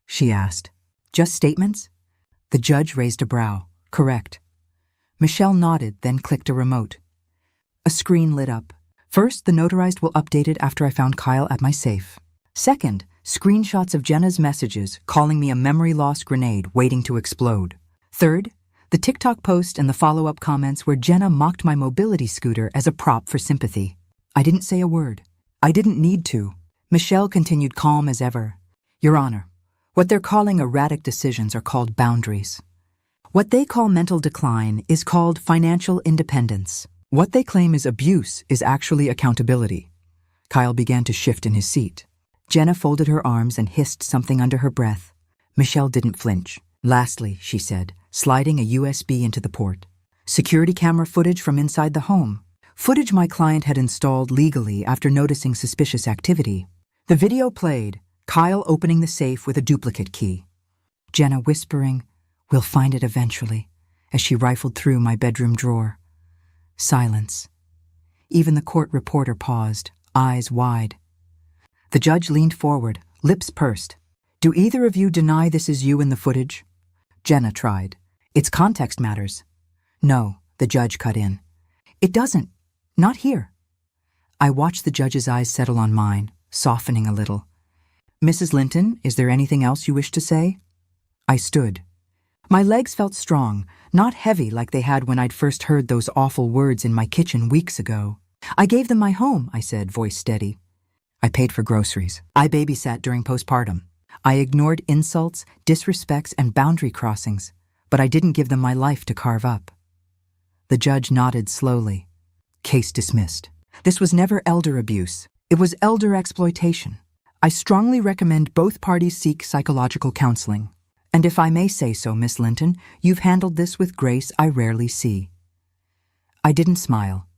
she asked. "Just statements?" The judge raised a brow. "Correct." Michelle nodded, then clicked a remote. A screen lit up. First, the notarized will update it after I found Kyle at my safe. Second, screenshots of Jenna's messages calling me a memory loss grenade waiting to explode. Third, the TikTok post and the follow-up comments where Jenna mocked my mobility scooter as a prop for sympathy. I didn't say a word. I didn't need to. Michelle continued calm as ever. "Your Honor, what they're calling erratic decisions are called boundaries. What they call mental decline is called financial independence. What they claim is abuse is actually accountability. Kyle began to shift in his seat. Jenna folded her arms and hissed something under her breath. Michelle didn't flinch. Lastly, she said, sliding a USB into the port. Security camera footage from inside the home. Footage my client had installed legally after noticing suspicious activity. The video played, Kyle opening the safe with a duplicate key. Jenna whispering, "We'll find it eventually," as she rifled through my bedroom drawer. Silence. Even the court reporter paused, eyes wide. The judge leaned forward, lips pursed. "Do either of you deny this is you in the footage?" Jenna tried. "It's context matters." "No," the judge cut in. "It doesn't. Not here." I watched the judge's eyes settle on mine, softening a little. "Mrs. Linton, is there anything else you wish to say?" I stood. My legs felt strong, not heavy like they had when I'd first heard those awful words in my kitchen weeks ago. "I gave them my home," I said, voice steady. "I paid for groceries. I babysat during postpartum. I ignored insults, disrespects, and boundary crossings, but I didn't give them my life to carve up." The judge nodded slowly. "Case dismissed. This was never elder abuse. It was elder exploitation. I strongly recommend both parties seek psychological counseling. And if I may say so, Miss Linton, you've handled this with grace I rarely see." I didn't smile.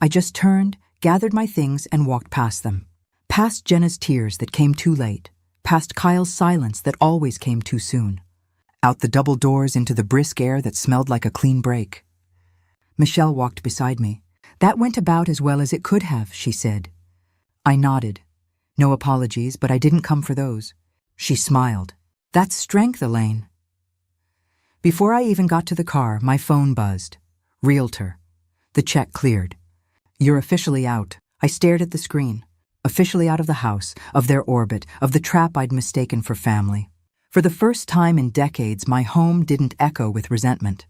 I just turned, gathered my things, and walked past them. Past Jenna's tears that came too late. Past Kyle's silence that always came too soon. Out the double doors into the brisk air that smelled like a clean break. Michelle walked beside me. "That went about as well as it could have," she said. I nodded. No apologies, but I didn't come for those. She smiled. "That's strength, Elaine." Before I even got to the car, my phone buzzed. Realtor. The check cleared. "You're officially out." I stared at the screen. Officially out of the house, of their orbit, of the trap I'd mistaken for family. For the first time in decades, my home didn't echo with resentment.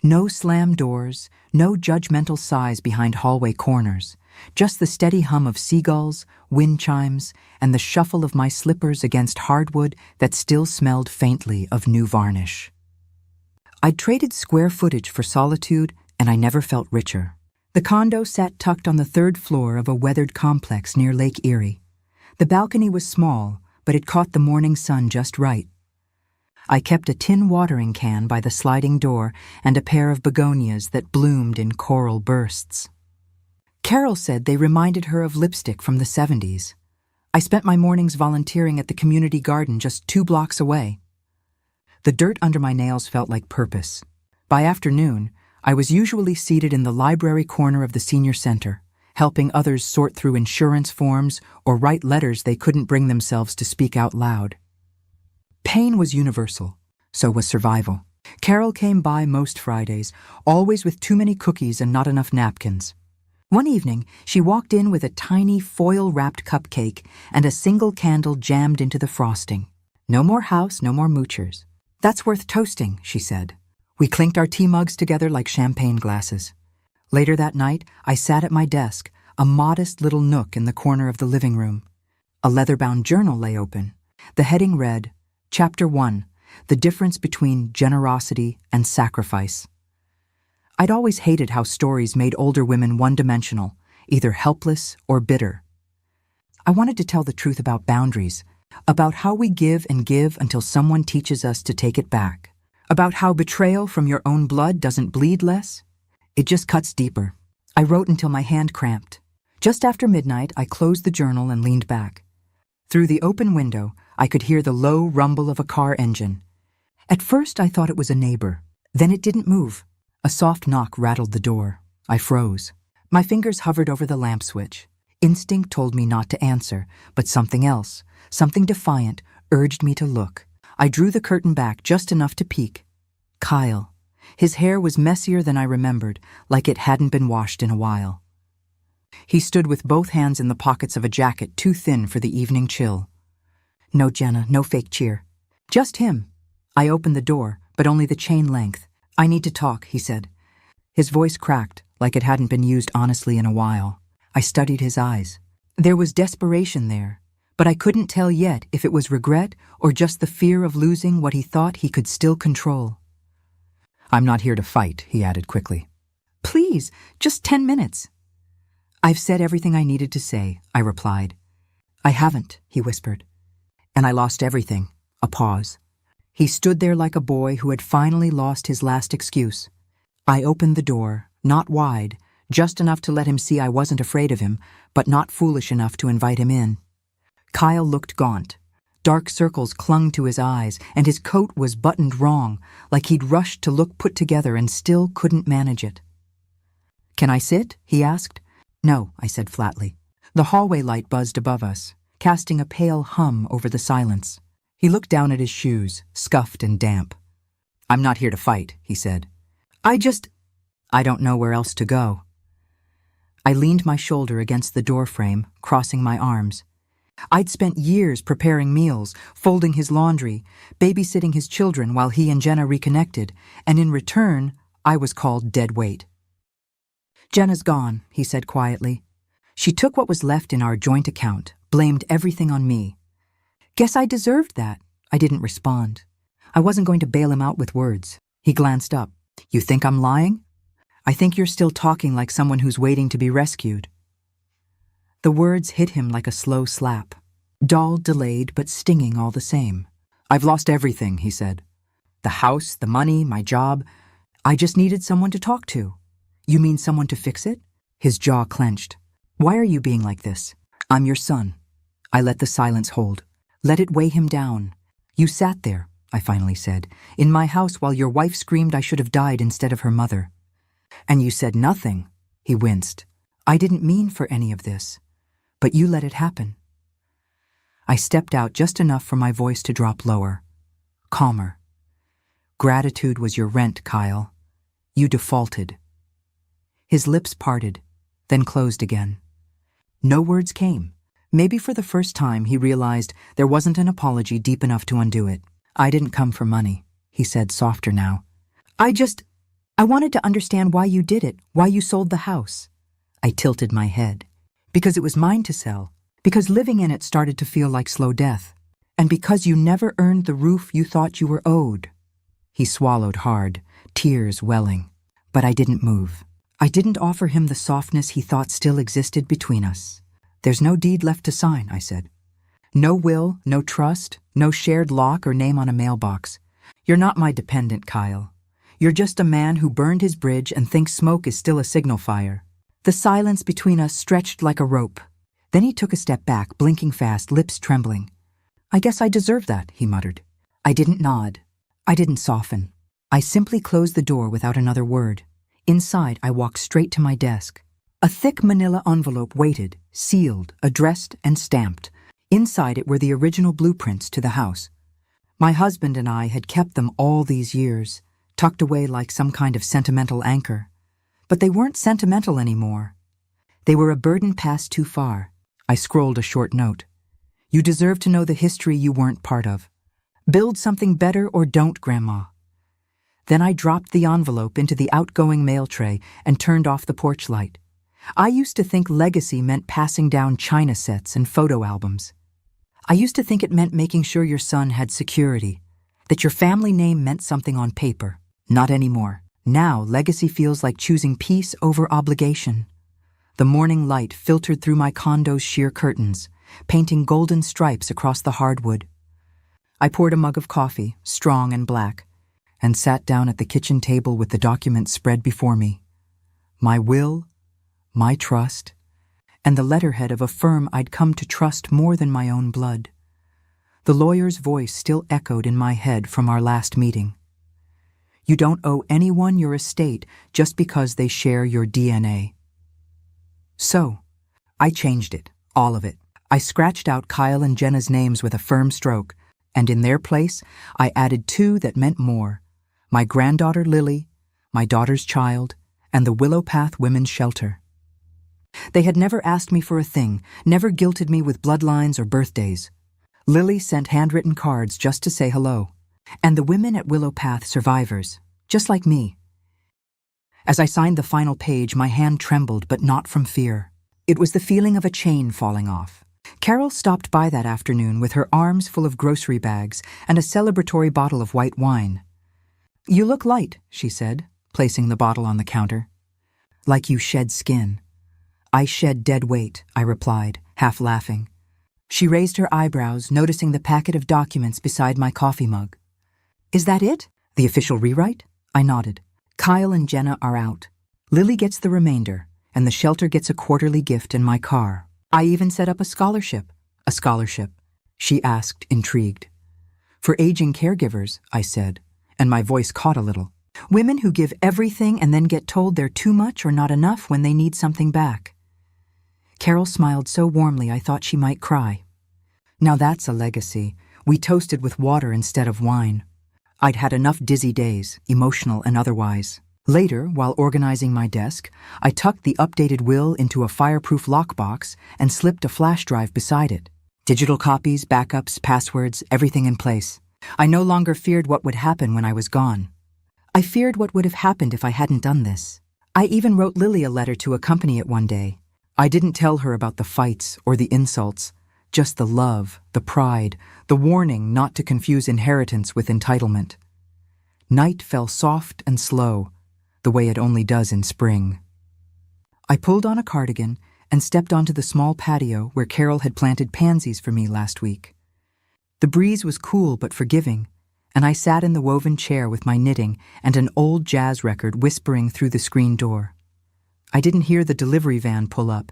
No slammed doors, no judgmental sighs behind hallway corners, just the steady hum of seagulls, wind chimes, and the shuffle of my slippers against hardwood that still smelled faintly of new varnish. I'd traded square footage for solitude, and I never felt richer. The condo sat tucked on the third floor of a weathered complex near Lake Erie. The balcony was small, but it caught the morning sun just right. I kept a tin watering can by the sliding door and a pair of begonias that bloomed in choral bursts. Carol said they reminded her of lipstick from the 70s. I spent my mornings volunteering at the community garden just 2 blocks away. The dirt under my nails felt like purpose. By afternoon, I was usually seated in the library corner of the senior center, helping others sort through insurance forms or write letters they couldn't bring themselves to speak out loud. Pain was universal, so was survival. Carol came by most Fridays, always with too many cookies and not enough napkins. One evening, she walked in with a tiny foil-wrapped cupcake and a single candle jammed into the frosting. "No more house, no more moochers. That's worth toasting," she said. We clinked our tea mugs together like champagne glasses. Later that night, I sat at my desk, a modest little nook in the corner of the living room. A leather-bound journal lay open. The heading read, Chapter 1, The Difference Between Generosity and Sacrifice. I'd always hated how stories made older women one-dimensional, either helpless or bitter. I wanted to tell the truth about boundaries, about how we give and give until someone teaches us to take it back, about how betrayal from your own blood doesn't bleed less. It just cuts deeper. I wrote until my hand cramped. Just after midnight, I closed the journal and leaned back. Through the open window, I could hear the low rumble of a car engine. At first, I thought it was a neighbor. Then it didn't move. A soft knock rattled the door. I froze. My fingers hovered over the lamp switch. Instinct told me not to answer, but something else, something defiant, urged me to look. I drew the curtain back just enough to peek. Kyle. His hair was messier than I remembered, like it hadn't been washed in a while. He stood with both hands in the pockets of a jacket too thin for the evening chill. "No, Jenna, no fake cheer. Just him." I opened the door, but only the chain length. "I need to talk," he said. His voice cracked, like it hadn't been used honestly in a while. I studied his eyes. There was desperation there, but I couldn't tell yet if it was regret or just the fear of losing what he thought he could still control. "I'm not here to fight," he added quickly. "Please, just 10 minutes. I've said everything I needed to say, I replied. I haven't, he whispered. And I lost everything. A pause. He stood there like a boy who had finally lost his last excuse. I opened the door, not wide, just enough to let him see I wasn't afraid of him, but not foolish enough to invite him in. Kyle looked gaunt. Dark circles clung to his eyes, and his coat was buttoned wrong, like he'd rushed to look put together and still couldn't manage it. Can I sit? He asked. No, I said flatly. The hallway light buzzed above us, casting a pale hum over the silence. He looked down at his shoes, scuffed and damp. I'm not here to fight, he said. I don't know where else to go. I leaned my shoulder against the doorframe, crossing my arms. I'd spent years preparing meals, folding his laundry, babysitting his children while he and Jenna reconnected, and in return, I was called dead weight. Jenna's gone, he said quietly. She took what was left in our joint account, blamed everything on me. Guess I deserved that. I didn't respond. I wasn't going to bail him out with words. He glanced up. You think I'm lying? I think you're still talking like someone who's waiting to be rescued. The words hit him like a slow slap. Dull, delayed, but stinging all the same. I've lost everything, he said. The house, the money, my job. I just needed someone to talk to. You mean someone to fix it? His jaw clenched. Why are you being like this? I'm your son. I let the silence hold. Let it weigh him down. You sat there, I finally said, in my house while your wife screamed I should have died instead of her mother. And you said nothing, he winced. I didn't mean for any of this. But you let it happen. I stepped out just enough for my voice to drop lower, calmer. Gratitude was your rent, Kyle. You defaulted. His lips parted, then closed again. No words came. Maybe for the first time he realized there wasn't an apology deep enough to undo it. I didn't come for money, he said softer now. I wanted to understand why you did it, why you sold the house. I tilted my head. Because it was mine to sell, because living in it started to feel like slow death, and because you never earned the roof you thought you were owed. He swallowed hard, tears welling, but I didn't move. I didn't offer him the softness he thought still existed between us. There's no deed left to sign, I said. No will, no trust, no shared lock or name on a mailbox. You're not my dependent, Kyle. You're just a man who burned his bridge and thinks smoke is still a signal fire. The silence between us stretched like a rope. Then he took a step back, blinking fast, lips trembling. I guess I deserve that, he muttered. I didn't nod. I didn't soften. I simply closed the door without another word. Inside, I walked straight to my desk. A thick manila envelope waited, sealed, addressed, and stamped. Inside it were the original blueprints to the house. My husband and I had kept them all these years, tucked away like some kind of sentimental anchor. But they weren't sentimental anymore. They were a burden passed too far. I scrolled a short note. You deserve to know the history you weren't part of. Build something better or don't, Grandma. Then I dropped the envelope into the outgoing mail tray and turned off the porch light. I used to think legacy meant passing down china sets and photo albums. I used to think it meant making sure your son had security, that your family name meant something on paper. Not anymore. Now, legacy feels like choosing peace over obligation. The morning light filtered through my condo's sheer curtains, painting golden stripes across the hardwood. I poured a mug of coffee, strong and black, and sat down at the kitchen table with the document spread before me. My will, my trust, and the letterhead of a firm I'd come to trust more than my own blood. The lawyer's voice still echoed in my head from our last meeting. You don't owe anyone your estate just because they share your DNA. So, I changed it, all of it. I scratched out Kyle and Jenna's names with a firm stroke, and in their place, I added two that meant more. My granddaughter Lily, my daughter's child, and the Willow Path Women's Shelter. They had never asked me for a thing, never guilted me with bloodlines or birthdays. Lily sent handwritten cards just to say hello. And the women at Willow Path survivors, just like me. As I signed the final page, my hand trembled, but not from fear. It was the feeling of a chain falling off. Carol stopped by that afternoon with her arms full of grocery bags and a celebratory bottle of white wine. You look light, she said, placing the bottle on the counter. Like you shed skin. I shed dead weight, I replied, half laughing. She raised her eyebrows, noticing the packet of documents beside my coffee mug. Is that it? The official rewrite? I nodded. Kyle and Jenna are out. Lily gets the remainder, and the shelter gets a quarterly gift in my car. I even set up a scholarship. A scholarship? She asked, intrigued. For aging caregivers, I said, and my voice caught a little. Women who give everything and then get told they're too much or not enough when they need something back. Carol smiled so warmly I thought she might cry. Now that's a legacy. We toasted with water instead of wine. I'd had enough dizzy days, emotional and otherwise. Later, while organizing my desk, I tucked the updated will into a fireproof lockbox and slipped a flash drive beside it. Digital copies, backups, passwords, everything in place. I no longer feared what would happen when I was gone. I feared what would have happened if I hadn't done this. I even wrote Lily a letter to accompany it one day. I didn't tell her about the fights or the insults, just the love, the pride, the warning not to confuse inheritance with entitlement. Night fell soft and slow, the way it only does in spring. I pulled on a cardigan and stepped onto the small patio where Carol had planted pansies for me last week. The breeze was cool but forgiving, and I sat in the woven chair with my knitting and an old jazz record whispering through the screen door. I didn't hear the delivery van pull up,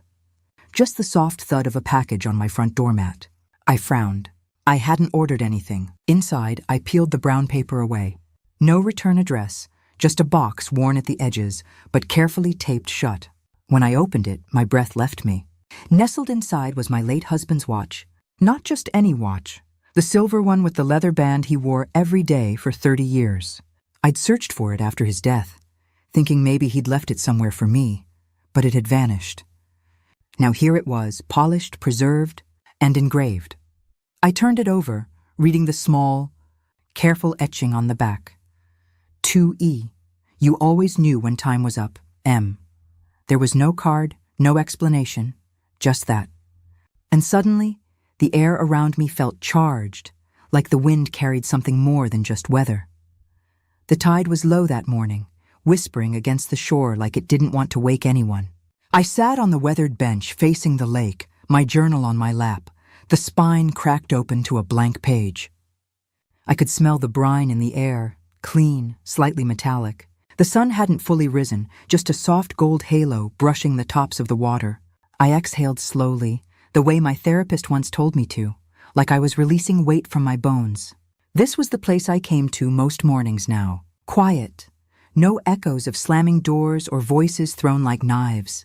just the soft thud of a package on my front doormat. I frowned. I hadn't ordered anything. Inside, I peeled the brown paper away. No return address, just a box worn at the edges, but carefully taped shut. When I opened it, my breath left me. Nestled inside was my late husband's watch. Not just any watch. The silver one with the leather band he wore every day for 30 years. I'd searched for it after his death, thinking maybe he'd left it somewhere for me, but it had vanished. Now here it was, polished, preserved, and engraved. I turned it over, reading the small, careful etching on the back. 2E. You always knew when time was up. M. There was no card, no explanation, just that. And suddenly, the air around me felt charged, like the wind carried something more than just weather. The tide was low that morning, whispering against the shore like it didn't want to wake anyone. I sat on the weathered bench facing the lake, my journal on my lap, the spine cracked open to a blank page. I could smell the brine in the air, clean, slightly metallic. The sun hadn't fully risen, just a soft gold halo brushing the tops of the water. I exhaled slowly, the way my therapist once told me to, like I was releasing weight from my bones. This was the place I came to most mornings now. Quiet. No echoes of slamming doors or voices thrown like knives.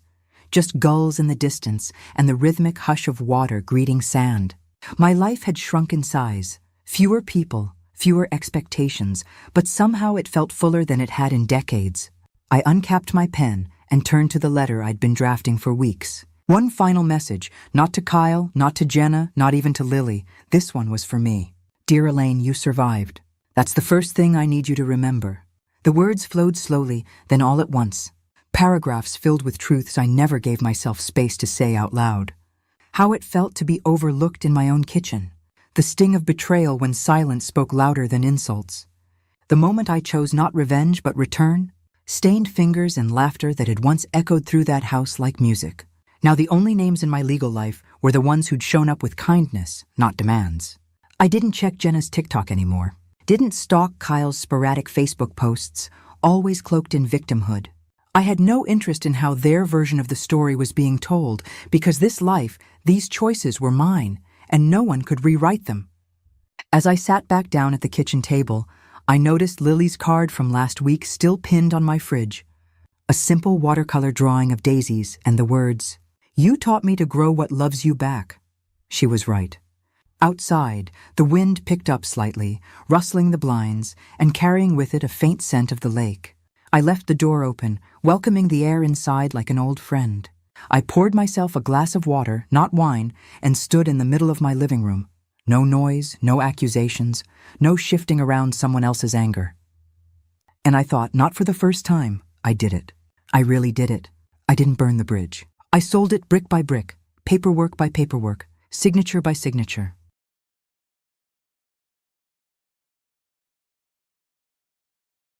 Just gulls in the distance and the rhythmic hush of water greeting sand. My life had shrunk in size. Fewer people, fewer expectations, but somehow it felt fuller than it had in decades. I uncapped my pen and turned to the letter I'd been drafting for weeks. One final message, not to Kyle, not to Jenna, not even to Lily. This one was for me. Dear Elaine, you survived. That's the first thing I need you to remember. The words flowed slowly, then all at once. Paragraphs filled with truths I never gave myself space to say out loud. How it felt to be overlooked in my own kitchen. The sting of betrayal when silence spoke louder than insults. The moment I chose not revenge but return. Stained fingers and laughter that had once echoed through that house like music. Now the only names in my legal life were the ones who'd shown up with kindness, not demands. I didn't check Jenna's TikTok anymore. Didn't stalk Kyle's sporadic Facebook posts, always cloaked in victimhood. I had no interest in how their version of the story was being told, because this life, these choices were mine, and no one could rewrite them. As I sat back down at the kitchen table, I noticed Lily's card from last week still pinned on my fridge. A simple watercolor drawing of daisies and the words, "You taught me to grow what loves you back." She was right. Outside, the wind picked up slightly, rustling the blinds and carrying with it a faint scent of the lake. I left the door open, welcoming the air inside like an old friend. I poured myself a glass of water, not wine, and stood in the middle of my living room. No noise, no accusations, no shifting around someone else's anger. And I thought, not for the first time, I did it. I really did it. I didn't burn the bridge. I sold it brick by brick, paperwork by paperwork, signature by signature.